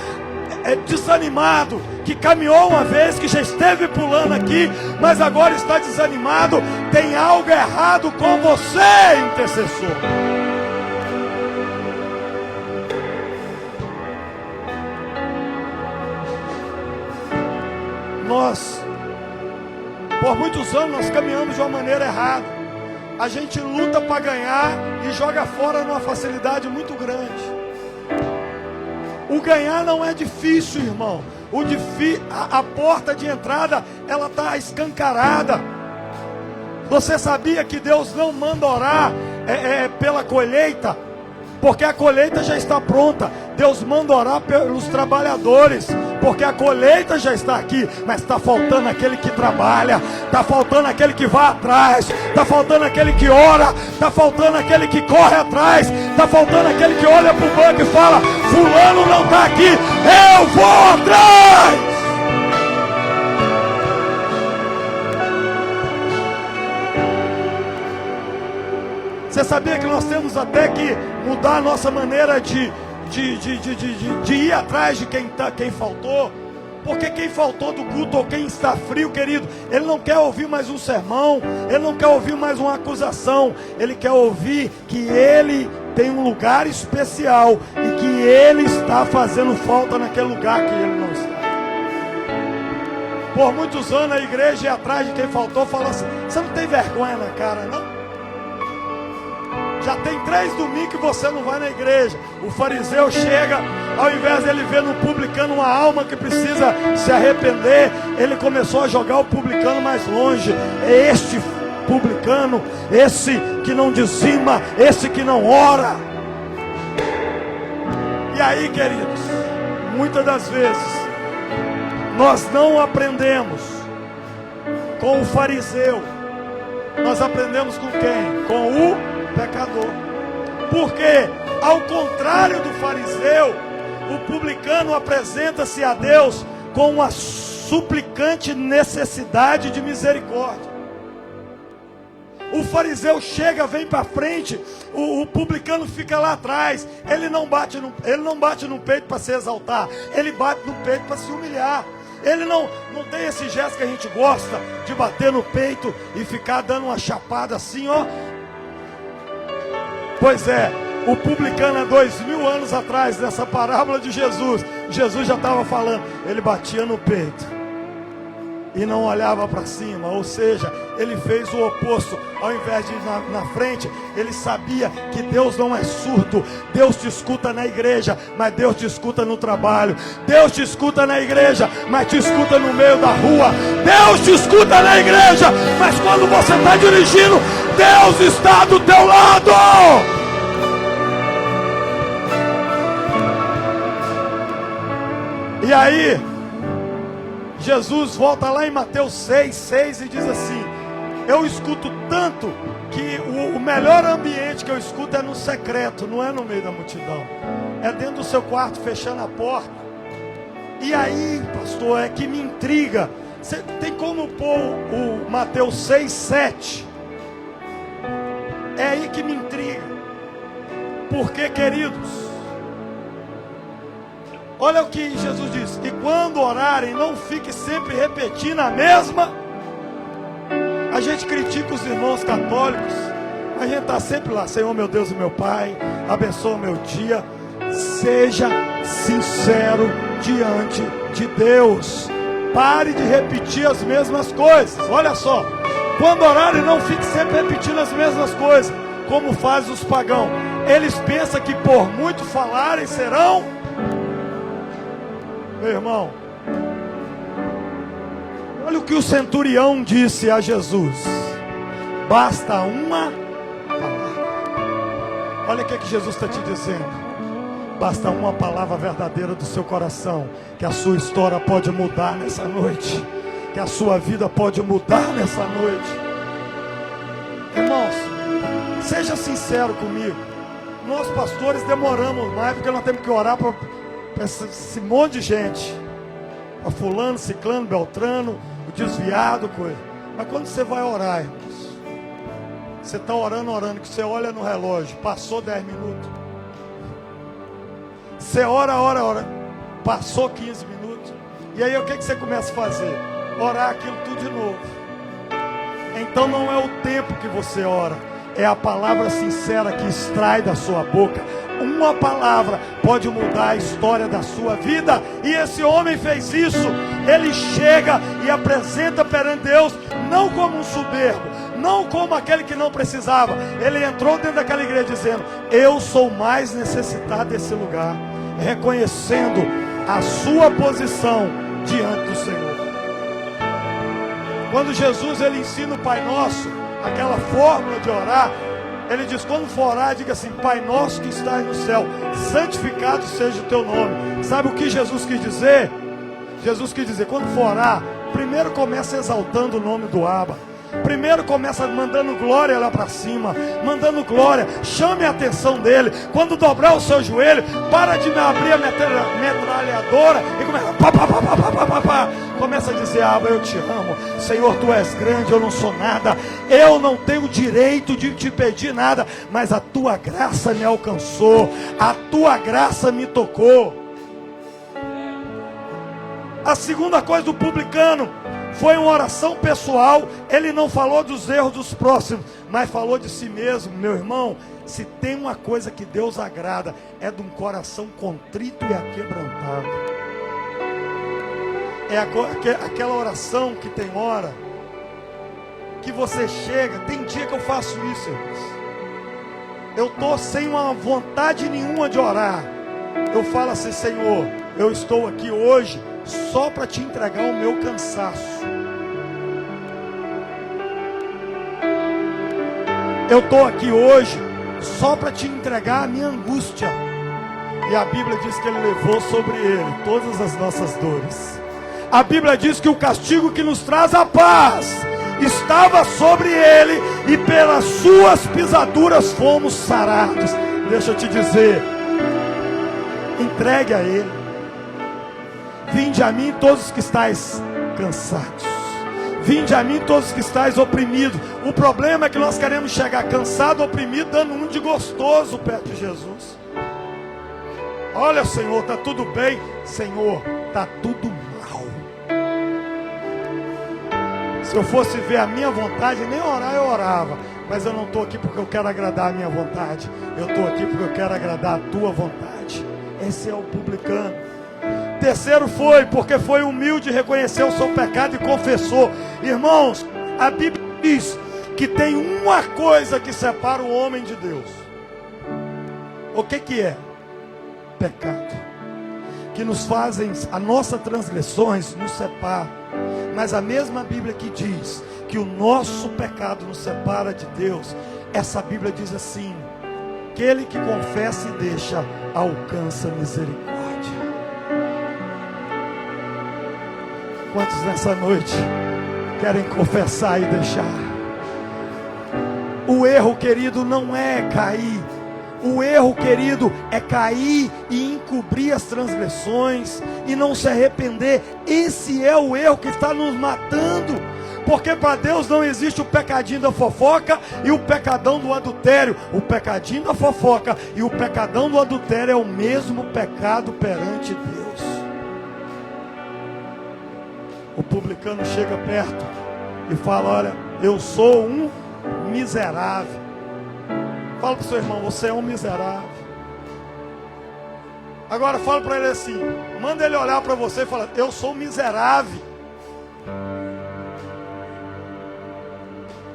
desanimado, que caminhou uma vez, que já esteve pulando aqui, mas agora está desanimado, tem algo errado com você, intercessor. Nós, por muitos anos, nós caminhamos de uma maneira errada. A gente luta para ganhar e joga fora numa facilidade muito grande. O ganhar não é difícil, irmão. A porta de entrada, ela está escancarada. Você sabia que Deus não manda orar pela colheita? porque a colheita já está pronta. Deus manda orar pelos trabalhadores, porque a colheita já está aqui, mas está faltando aquele que trabalha, está faltando aquele que vai atrás, está faltando aquele que ora, está faltando aquele que corre atrás, está faltando aquele que olha para o banco e fala: fulano não está aqui, eu vou atrás. Você sabia que nós temos até que mudar a nossa maneira de ir atrás de quem faltou? Porque quem faltou do culto ou quem está frio, querido, ele não quer ouvir mais um sermão, ele não quer ouvir mais uma acusação, ele quer ouvir que ele tem um lugar especial e que ele está fazendo falta naquele lugar que ele não está. Por muitos anos a igreja ia atrás de quem faltou, falou assim: você não tem vergonha na cara, não? Já tem 3 domingos que você não vai na igreja. O fariseu chega, ao invés de ele ver no publicano uma alma que precisa se arrepender, ele começou a jogar o publicano mais longe. É este publicano, esse que não dizima, esse que não ora. E aí, queridos, muitas das vezes nós não aprendemos com o fariseu, nós aprendemos com quem? Com o pecador. Porque, ao contrário do fariseu, o publicano apresenta-se a Deus com uma suplicante necessidade de misericórdia. O fariseu chega, vem para frente, o publicano fica lá atrás. Ele não bate no peito para se exaltar, ele bate no peito para se humilhar. Ele não tem esse gesto que a gente gosta, de bater no peito e ficar dando uma chapada assim, ó. Pois é, o publicano há 2000 anos atrás, nessa parábola de Jesus já estava falando, ele batia no peito e não olhava para cima, ou seja, ele fez o oposto. Ao invés de ir na frente, ele sabia que Deus não é surdo. Deus te escuta na igreja, mas Deus te escuta no trabalho. Deus te escuta na igreja, mas te escuta no meio da rua. Deus te escuta na igreja, mas quando você está dirigindo, Deus está do teu lado. E aí, Jesus volta lá em Mateus 6:6 e diz assim: eu escuto tanto que o melhor ambiente que eu escuto é no secreto, não é no meio da multidão, é dentro do seu quarto, fechando a porta. E aí, pastor, é que me intriga. Você tem como pôr o Mateus 6:7? É aí que me intriga. Porque, queridos, olha o que Jesus diz: e quando orarem, não fique sempre repetindo a mesma. A gente critica os irmãos católicos, a gente está sempre lá: Senhor meu Deus e meu Pai, abençoa o meu dia. Seja sincero diante de Deus. Pare de repetir as mesmas coisas. Olha só, quando orarem, não fique sempre repetindo as mesmas coisas, como fazem os pagãos. Eles pensam que por muito falarem serão. Meu irmão, olha o que o centurião disse a Jesus: basta uma palavra. Olha o que Jesus está te dizendo: basta uma palavra verdadeira do seu coração, que a sua história pode mudar nessa noite, que a sua vida pode mudar nessa noite. Irmãos, seja sincero comigo. Nós pastores demoramos mais, porque nós temos que orar para esse monte de gente, para fulano, ciclano, beltrano, o desviado, coisa. Mas quando você vai orar, irmãos, você está orando, que você olha no relógio, passou 10 minutos. Você ora, passou 15 minutos. E aí o que você começa a fazer? Orar aquilo tudo de novo. Então não é o tempo que você ora, é a palavra sincera que extrai da sua boca. Uma palavra pode mudar a história da sua vida. E esse homem fez isso. Ele chega e apresenta perante Deus, não como um soberbo, não como aquele que não precisava. Ele entrou dentro daquela igreja dizendo: eu sou mais necessitado desse lugar, reconhecendo a sua posição diante do Senhor. Quando Jesus ele ensina o Pai Nosso, aquela fórmula de orar, Ele diz, quando for orar, diga assim, Pai nosso que estás no céu, santificado seja o teu nome. Sabe o que Jesus quis dizer? Jesus quis dizer, quando for orar, primeiro começa exaltando o nome do Abba. Primeiro começa mandando glória lá para cima, mandando glória, chame a atenção dele. Quando dobrar o seu joelho, para de me abrir a metralhadora e começa, começa a dizer, Abba, eu te amo, Senhor, tu és grande, eu não sou nada, eu não tenho direito de te pedir nada, mas a tua graça me alcançou, a tua graça me tocou. A segunda coisa do publicano foi uma oração pessoal. Ele não falou dos erros dos próximos, mas falou de si mesmo. Meu irmão, se tem uma coisa que Deus agrada, é de um coração contrito e aquebrantado. É aquela oração que tem hora que você chega. Tem dia que eu faço isso, irmãos. Eu estou sem uma vontade nenhuma de orar. Eu falo assim, Senhor, eu estou aqui hoje só para te entregar o meu cansaço. Eu estou aqui hoje só para te entregar a minha angústia. E a Bíblia diz que Ele levou sobre Ele todas as nossas dores. A Bíblia diz que o castigo que nos traz a paz estava sobre Ele, e pelas suas pisaduras fomos sarados. Deixa eu te dizer, entregue a Ele. Vinde a mim todos os que estáis cansados. Vinde a mim todos os que estáis oprimidos. O problema é que nós queremos chegar cansado, oprimido, dando um de gostoso perto de Jesus. Olha, Senhor, está tudo bem. Senhor, está tudo mal. Se eu fosse ver a minha vontade, nem orar eu orava. Mas eu não estou aqui porque eu quero agradar a minha vontade. Eu estou aqui porque eu quero agradar a tua vontade. Esse é o publicano. Terceiro foi porque foi humilde, reconheceu o seu pecado e confessou. Irmãos, a Bíblia diz que tem uma coisa que separa o homem de Deus. O que é? Pecado. Que nos fazem, as nossas transgressões nos separam. Mas a mesma Bíblia que diz que o nosso pecado nos separa de Deus, essa Bíblia diz assim: aquele que confessa e deixa, alcança misericórdia. Quantos nessa noite querem confessar e deixar? O erro, querido, não é cair. O erro, querido, é cair e encobrir as transgressões e não se arrepender. Esse é o erro que está nos matando. Porque para Deus não existe o pecadinho da fofoca e o pecadão do adultério. O pecadinho da fofoca e o pecadão do adultério é o mesmo pecado perante Deus. O publicano chega perto e fala: olha, eu sou um miserável. Fala para o seu irmão: você é um miserável. Agora fala para ele assim, manda ele olhar para você e fala: eu sou miserável.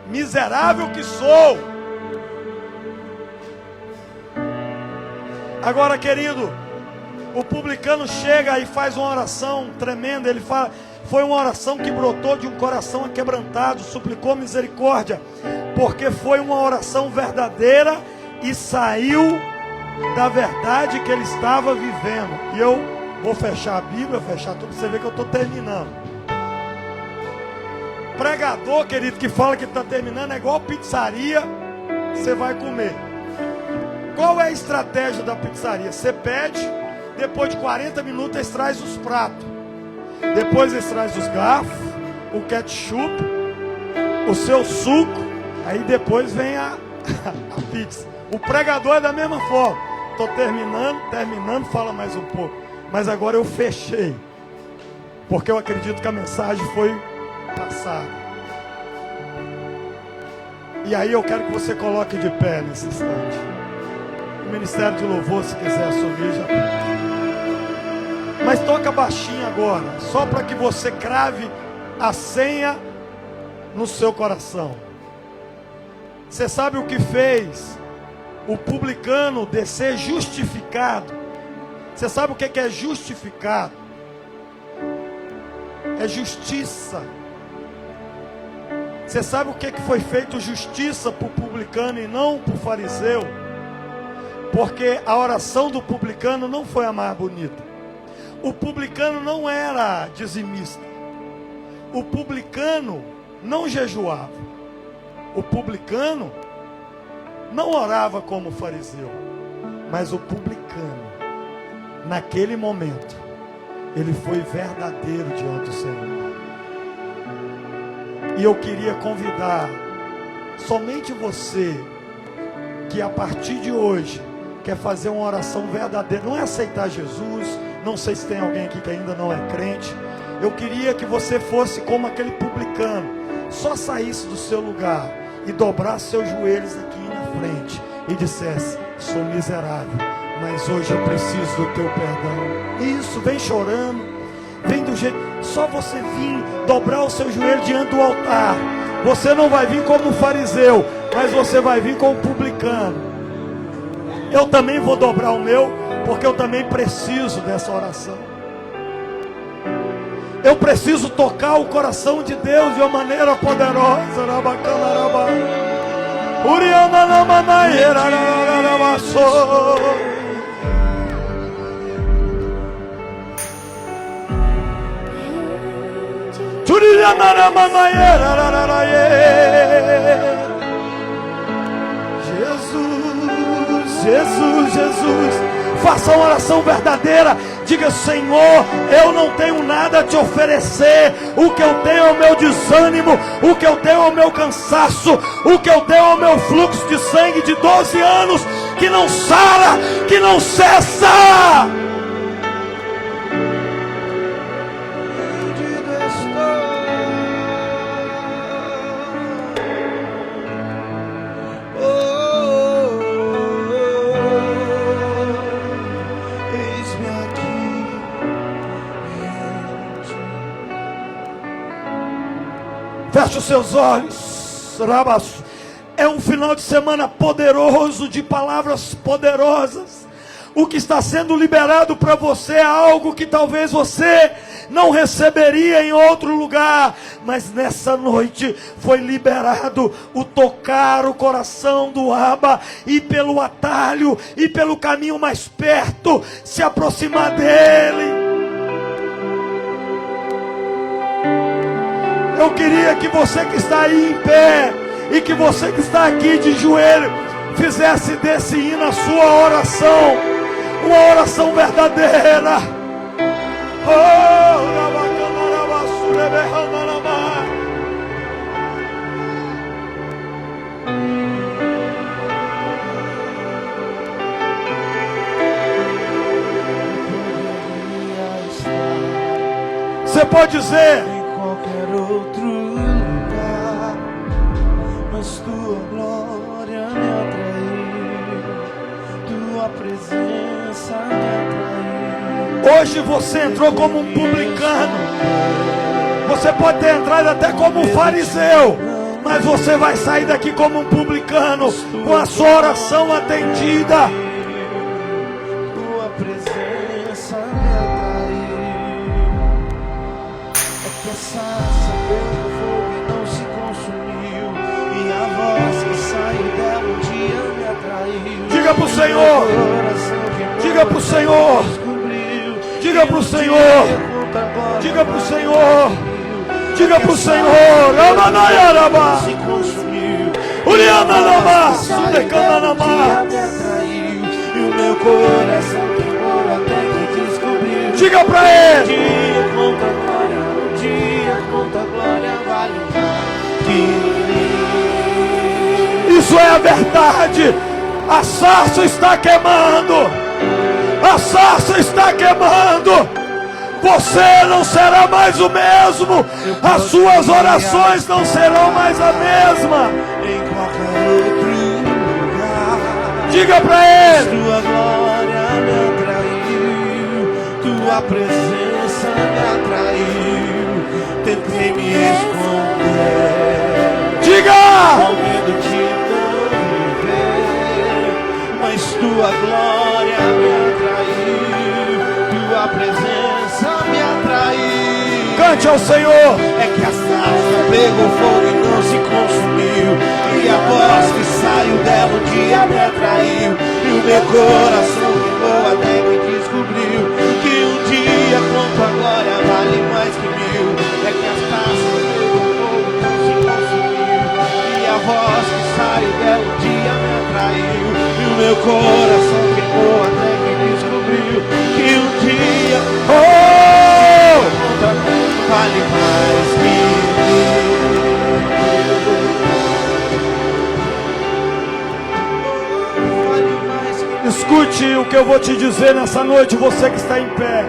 Miserável que sou. Agora, querido, o publicano chega e faz uma oração tremenda. Ele fala, foi uma oração que brotou de um coração aquebrantado, suplicou misericórdia, porque foi uma oração verdadeira e saiu da verdade que ele estava vivendo. E eu vou fechar a Bíblia, fechar tudo, você vê que eu estou terminando. Pregador, querido, que fala que está terminando é igual pizzaria, você vai comer. Qual é a estratégia da pizzaria? Você pede, depois de 40 minutos eles trazem os pratos. Depois eles trazem os garfos, o ketchup, o seu suco, aí depois vem a pizza. O pregador é da mesma forma. Estou terminando, fala mais um pouco. Mas agora eu fechei, porque eu acredito que a mensagem foi passada. E aí eu quero que você coloque de pé nesse instante. O Ministério de Louvor, se quiser assumir, já. Mas toca baixinho agora, só para que você crave a senha no seu coração. Você sabe o que fez o publicano descer justificado? Você sabe o que é justificado? É justiça. Você sabe o que foi feito justiça para o publicano e não para o fariseu? Porque a oração do publicano não foi a mais bonita. O publicano não era dizimista. O publicano não jejuava. O publicano não orava como o fariseu. Mas o publicano, naquele momento, ele foi verdadeiro diante do Senhor. E eu queria convidar somente você que a partir de hoje quer fazer uma oração verdadeira, não é aceitar Jesus, não sei se tem alguém aqui que ainda não é crente. Eu queria que você fosse como aquele publicano, só saísse do seu lugar e dobrasse seus joelhos aqui na frente e dissesse: sou miserável, mas hoje eu preciso do teu perdão. Isso, vem chorando, vem do jeito, só você vir dobrar o seu joelho diante do altar. Você não vai vir como o fariseu, mas você vai vir como o publicano. Eu também vou dobrar o meu, porque eu também preciso dessa oração. Eu preciso tocar o coração de Deus de uma maneira poderosa. Jesus, Jesus, faça uma oração verdadeira. Diga: Senhor, eu não tenho nada a te oferecer. O que eu tenho é o meu desânimo, o que eu tenho é o meu cansaço, o que eu tenho é o meu fluxo de sangue de 12 anos que não sara, que não cessa. Feche os seus olhos. É um final de semana poderoso, de palavras poderosas. O que está sendo liberado para você é algo que talvez você não receberia em outro lugar, mas nessa noite foi liberado o tocar o coração do Abba, e pelo atalho e pelo caminho mais perto se aproximar dele. Eu queria que você que está aí em pé e que você que está aqui de joelho fizesse desse hino a sua oração, uma oração verdadeira. Você pode dizer: outro lugar, mas tua glória me atraiu, tua presença me atraiu. Hoje você entrou como um publicano, você pode ter entrado até como um fariseu, mas você vai sair daqui como um publicano, com a sua oração atendida. Tua presença me atraiu. É que essa pelo fogo e não se consumiu, e a voz que saiu dela um dia me atraiu. Diga pro Senhor, diga pro Senhor, diga pro Senhor, diga pro Senhor, diga pro Senhor. Amanaiaraba, se consumiu, Uriananaba, Sudecananaba, e o meu coração queimou até que descobriu. Diga pra ele: um dia conta glória vale que isso é a verdade. A sarça está queimando, a sarça está queimando. Você não será mais o mesmo, as suas orações não serão mais a mesma. em qualquer outro lugar. Diga pra ele: Tua glória me atraiu, tua presença me atraiu. Tentei me esconder, diga, com medo de não viver, mas tua glória me atraiu, tua presença me atraiu. cante ao Senhor. É que a sarça pegou fogo e não se consumiu, e a voz que saiu dela um dia me atraiu, e o meu coração queimou até que descobriu que um dia quanto a glória vale mais que mil. É que as taças do fogo não se consumiu, e a voz que saiu dela um dia me atraiu, e o meu coração queimou até que descobriu que um dia quanto a glória vale mais que mil. Escute o que eu vou te dizer nessa noite, você que está em pé.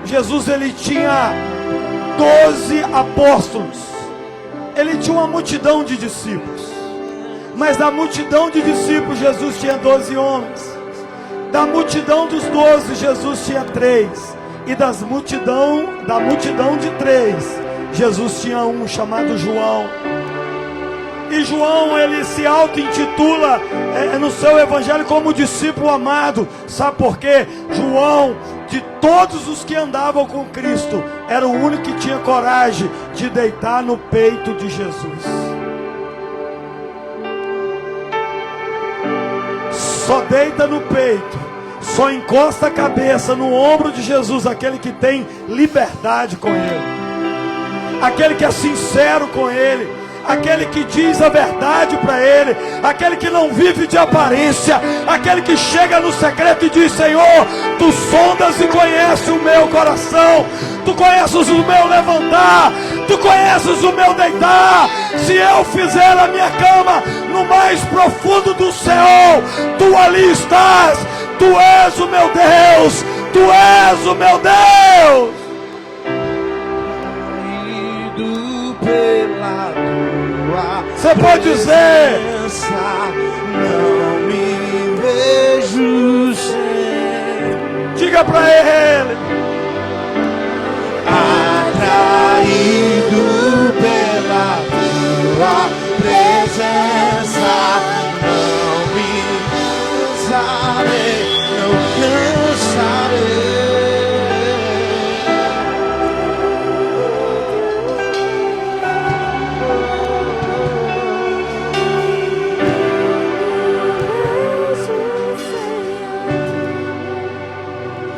Jesus, ele tinha 12 apóstolos. Ele tinha uma multidão de discípulos. Mas da multidão de discípulos, Jesus tinha 12 homens. Da multidão dos 12, Jesus tinha 3. E da multidão de 3, Jesus tinha um chamado João. E João, ele se auto-intitula no seu evangelho como discípulo amado. Sabe por quê? João, de todos os que andavam com Cristo, era o único que tinha coragem de deitar no peito de Jesus. Só deita no peito, só encosta a cabeça no ombro de Jesus aquele que tem liberdade com Ele, aquele que é sincero com Ele, aquele que diz a verdade para Ele, aquele que não vive de aparência, aquele que chega no secreto e diz: Senhor, Tu sondas e conheces o meu coração, Tu conheces o meu levantar, Tu conheces o meu deitar. Se eu fizer a minha cama no mais profundo do céu, Tu ali estás. Tu és o meu Deus, Tu és o meu Deus. Você pode dizer: não me vejo sem. Diga para Ele: atraído pela Tua presença, não me cansarei, não cansarei.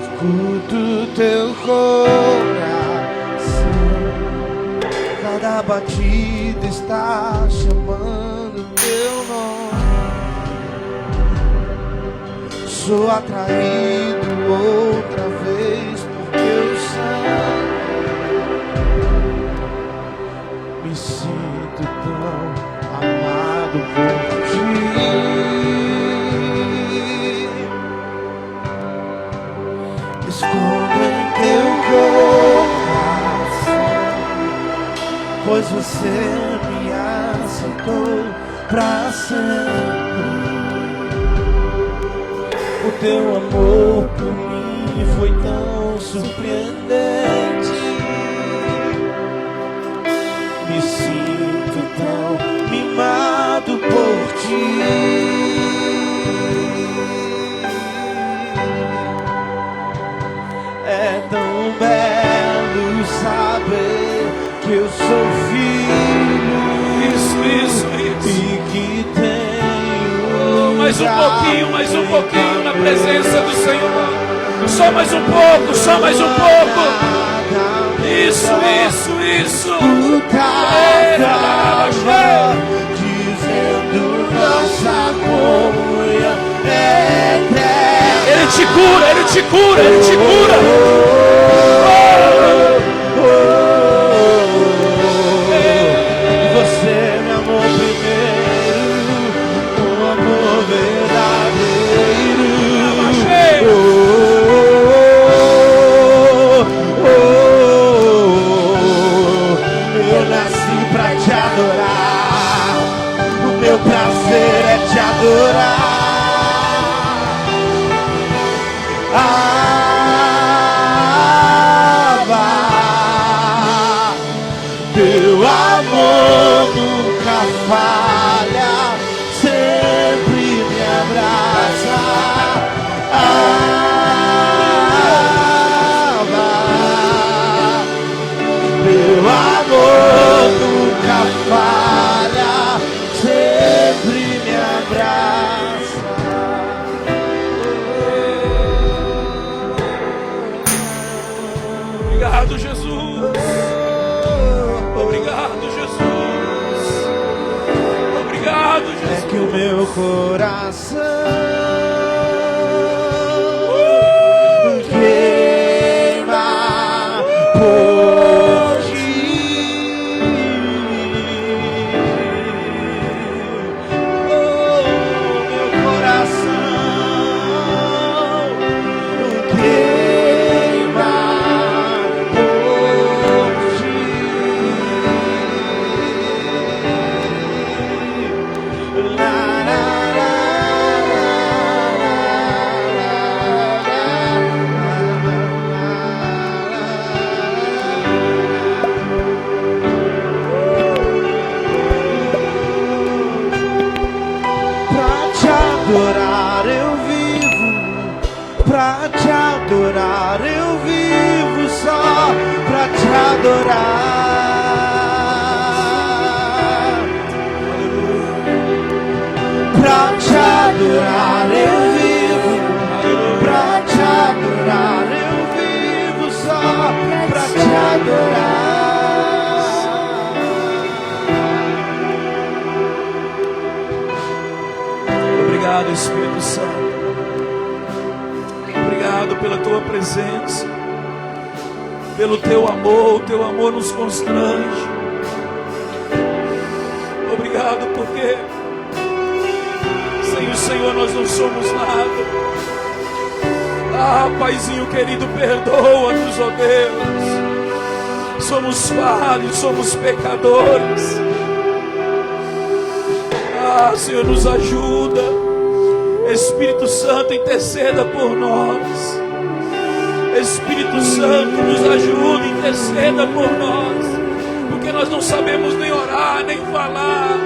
Escuto Teu coração, cada batida está chamando Teu nome. Sou atraído outra vez por Teu sangue. Me sinto tão amado por Ti. Esconda em Teu coração, pois Você me aceitou pra sempre. O Teu amor por mim foi tão surpreendente. Me sinto tão mimado por Ti. É tão belo saber que eu sou filho. Isso. E que tenho mais um pouquinho na presença do Senhor. Só mais um pouco. Isso. Dizendo nossa comunhão eterna. Ele te cura. Você me amou primeiro, um amor verdadeiro. Eu nasci pra Te adorar, o meu prazer é Te adorar. Obrigado, Jesus. Obrigado, Jesus. Obrigado, Jesus. É que o meu coração queima por ti. Oh, meu coração queima por ti. La, la, la, pra te adorar eu vivo, pra te adorar eu vivo, só pra te adorar. Pra te adorar eu vivo, pra te adorar eu vivo, só pra te adorar. Obrigado, Espírito Santo. Obrigado pela tua presença, pelo teu amor. O teu amor nos constrange. Obrigado porque sem o Senhor nós não somos nada. Ah, Paizinho querido, perdoa-nos, ó Deus. Somos falhos, somos pecadores. Ah, Senhor, nos ajuda. Espírito Santo, interceda por nós. Espírito Santo, nos ajuda, interceda por nós. Porque nós não sabemos nem orar, nem falar,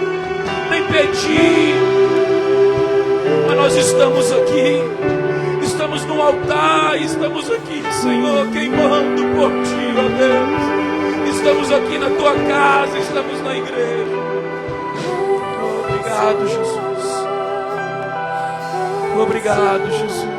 nem pedir. Mas nós estamos aqui. Estamos no altar, estamos aqui, Senhor, queimando por Ti, ó Deus. Estamos aqui na Tua casa, estamos na igreja. Obrigado, Jesus. Obrigado, Jesus.